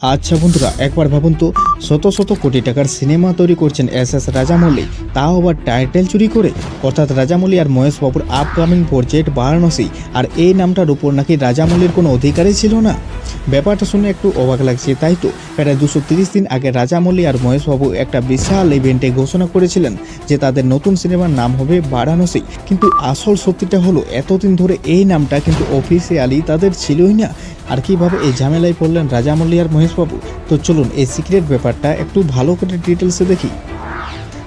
আচ্ছা বন্ধুরা, একবার ভাবুন তো, শত শত কোটি টাকার সিনেমা তৈরি করছেন এস রাজামৌলি, তাও আবার টাইটেল চুরি করে। অর্থাৎ রাজামৌলি আর মহেশ বাবুর আপকামিং প্রজেক্ট বারাণসী, আর এই নামটার উপর নাকি রাজামৌলির কোনো অধিকারই ছিল না। ব্যাপারটা শুনে একটু অবাক লাগছে, তাই তো। প্রায় 230 দিন আগে রাজামৌলি আর মহেশ বাবু একটা বিশাল ইভেন্টে ঘোষণা করেছিলেন যে তাদের নতুন সিনেমার নাম হবে বারাণসী। কিন্তু আসল সত্যিটা হলো, এতদিন ধরে এই নামটা কিন্তু অফিসিয়ালি তাদের ছিলই না। আর কিভাবে এই ঝামেলায় পড়লেন রাজামৌলি আর মহেশ বাবু, তো চলুন এই সিক্রেট ব্যাপারটা একটু ভালো করে ডিটেলসে দেখি।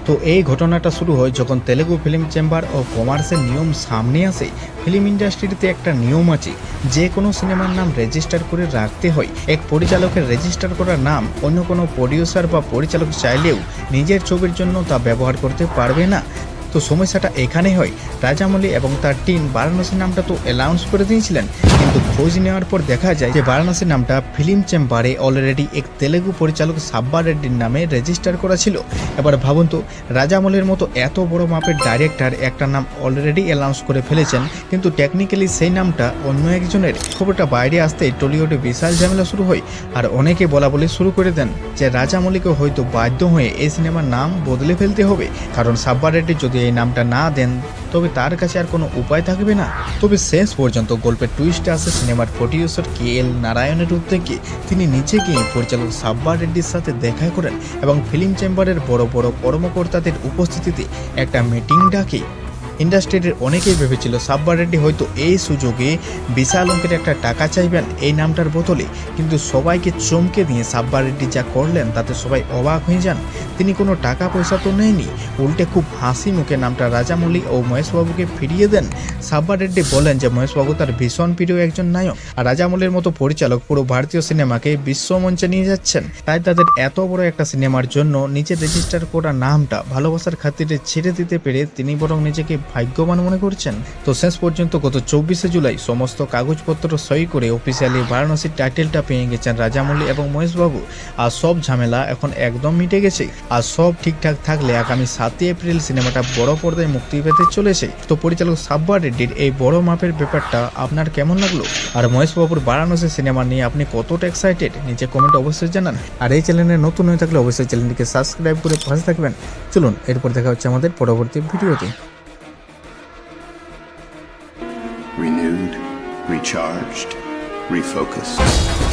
তো এই ঘটনাটা শুরু হয় যখন তেলেগু ফিল্ম চেম্বার ও কমার্সের নিয়ম সামনে আসে। ফিল্ম ইন্ডাস্ট্রিতে একটা নিয়ম আছে, যে কোনো সিনেমার নাম রেজিস্টার করে রাখতে হয়। এক পরিচালকের রেজিস্টার করা নাম অন্য কোনো প্রডিউসার বা পরিচালক চাইলেও নিজের ছবির জন্য তা ব্যবহার করতে পারবে না। তো সমস্যাটা এখানে হয়, রাজামৌলি এবং তার টিম বারাণসী নামটা তো অ্যানাউন্স করে দিয়েছিলেন, কিন্তু খোঁজ নেওয়ার পর দেখা যায় যে বারাণসী নামটা ফিল্ম চেম্বারে অলরেডি এক তেলেগু পরিচালক সাব্বা রেড্ডির নামে রেজিস্টার করা ছিল। এবার ভাবুন তো, রাজামৌলির মতো এত বড় মাপের ডাইরেক্টর একটা নাম অলরেডি অ্যানাউন্স করে ফেলেছেন, কিন্তু টেকনিক্যালি সেই নামটা অন্য একজনের। খবরটা বাইরে আসতে টলিউডে বিশাল ঝামেলা শুরু হয়, আর অনেকে বলা বলি শুরু করে দেন যে রাজামৌলিকে হয়তো বাধ্য হয়ে এই সিনেমার নাম বদলে ফেলতে হবে, কারণ সাব্বা রেড্ডি যদি এই নামটা না দেন তবে তার কাছে আর কোনো উপায় থাকবে না। তবে শেষ পর্যন্ত গল্পের টুইস্টে আসে সিনেমার প্রডিউসার KL নারায়ণের উদ্যোগে। তিনি নিচে গিয়ে পরিচালক সাব্বা রেড্ডির সাথে দেখা করেন এবং ফিল্ম চেম্বারের বড় বড় কর্মকর্তাদের উপস্থিতিতে একটা মিটিং ডাকে। ইন্ডাস্ট্রির অনেকেই ভেবেছিল সাব্বা রেড্ডি হয়তো এই সুযোগে বিশাল অঙ্কের একটা টাকা চাইবেন এই নামটার বদলে, কিন্তু সবাইকে চমকে দিয়ে সাব্বা রেড্ডি যা করলেন তাতে সবাই অবাক হয়ে যান। তিনি কোনো টাকা পয়সা তো নেয়নি, উল্টে খুব হাসি মুখে নামটা রাজামৌলি ও মহেশবাবুকে ফিরিয়ে দেন। সাব্বা রেড্ডি বলেন যে মহেশবাবু তার ভীষণ প্রিয় একজন নায়ক, আর রাজামৌলির মতো পরিচালক পুরো ভারতীয় সিনেমাকে বিশ্বমঞ্চে নিয়ে যাচ্ছেন। তাই তাদের এত বড় একটা সিনেমার জন্য নিজের রেজিস্টার করা নামটা ভালোবাসার খাতিরে ছেড়ে দিতে পেরে তিনি বরং নিজেকে ভাগ্যবান মনে করছেন। তো শেষ পর্যন্ত গত 24শে জুলাই সমস্ত কাগজপত্র সই করে অফিসিয়ালি বারাণসীর টাইটেলটা পেয়ে গেছেন রাজামৌলি এবং মহেশবাবু। আর সব ঝামেলা এখন একদম মিটে গেছে। আর সব ঠিকঠাক থাকলে আগামী 7ই এপ্রিল সিনেমাটা বড় পর্দায় মুক্তি পেতে চলেছে। তো পরিচালক সাব্বা রেড্ডির এই বড় মাপের ব্যাপারটা আপনার কেমন লাগলো, আর মহেশবাবুর বারাণসী সিনেমা নিয়ে আপনি কতটা এক্সাইটেড, নিচে কমেন্ট অবশ্যই জানান। আর এই চ্যানেলে নতুন হয়ে থাকলে অবশ্যই চ্যানেলটিকে সাবস্ক্রাইব করে পাশে থাকবেন। চলুন এরপর দেখা হচ্ছে আমাদের পরবর্তী ভিডিওতে। Renewed, recharged, refocused.